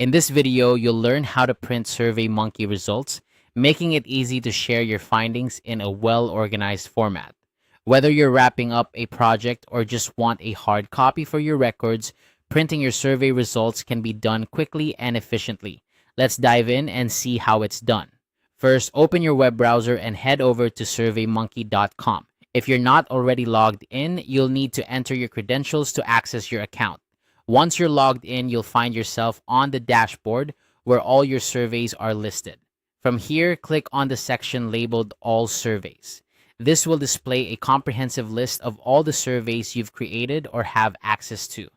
In this video, you'll learn how to print SurveyMonkey results, making it easy to share your findings in a well-organized format. Whether you're wrapping up a project or just want a hard copy for your records, printing your survey results can be done quickly and efficiently. Let's dive in and see how it's done. First, open your web browser and head over to SurveyMonkey.com. If you're not already logged in, you'll need to enter your credentials to access your account. Once you're logged in, you'll find yourself on the dashboard where all your surveys are listed. From here, click on the section labeled All Surveys. This will display a comprehensive list of all the surveys you've created or have access to.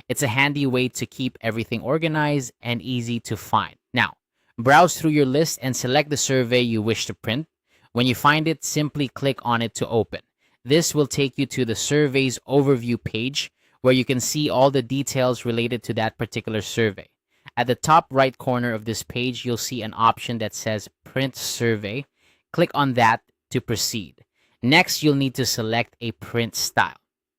It's a handy way to keep everything organized and easy to find. Now, browse through your list and select the survey you wish to print. When you find it, simply click on it to open. This will take you to the survey's overview page, where you can see all the details related to that particular survey. At the top right corner of this page, you'll see an option that says Print Survey. Click on that to proceed. Next, you'll need to select a print style.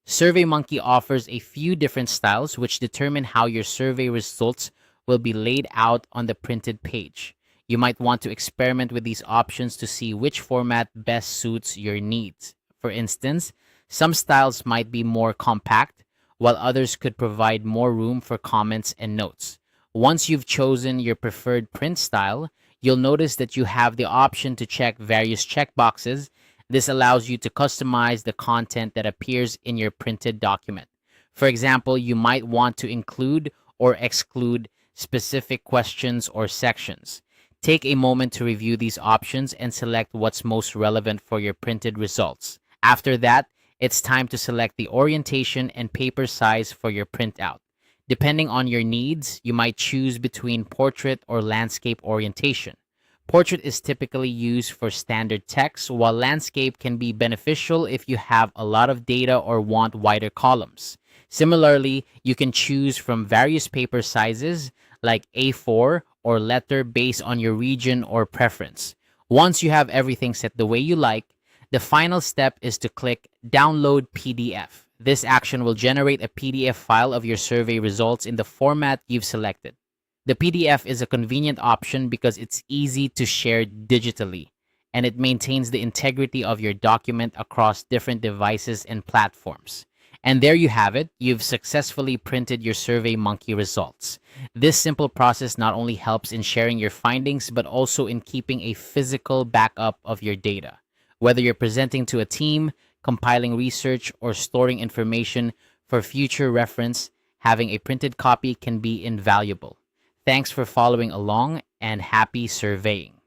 SurveyMonkey offers a few different styles which determine how your survey results will be laid out on the printed page. You might want to experiment with these options to see which format best suits your needs. For instance, some styles might be more compact, while others could provide more room for comments and notes. Once you've chosen your preferred print style, you'll notice that you have the option to check various checkboxes. This allows you to customize the content that appears in your printed document. For example, you might want to include or exclude specific questions or sections. Take a moment to review these options and select what's most relevant for your printed results. After that, it's time to select the orientation and paper size for your printout. Depending on your needs, you might choose between portrait or landscape orientation. Portrait is typically used for standard text, while landscape can be beneficial if you have a lot of data or want wider columns. Similarly, you can choose from various paper sizes like A4 or letter based on your region or preference. Once you have everything set the way you like, the final step is to click Download PDF. This action will generate a PDF file of your survey results in the format you've selected. The PDF is a convenient option because it's easy to share digitally, and it maintains the integrity of your document across different devices and platforms. And there you have it. You've successfully printed your SurveyMonkey results. This simple process not only helps in sharing your findings, but also in keeping a physical backup of your data. Whether you're presenting to a team, compiling research, or storing information for future reference, having a printed copy can be invaluable. Thanks for following along, and happy surveying.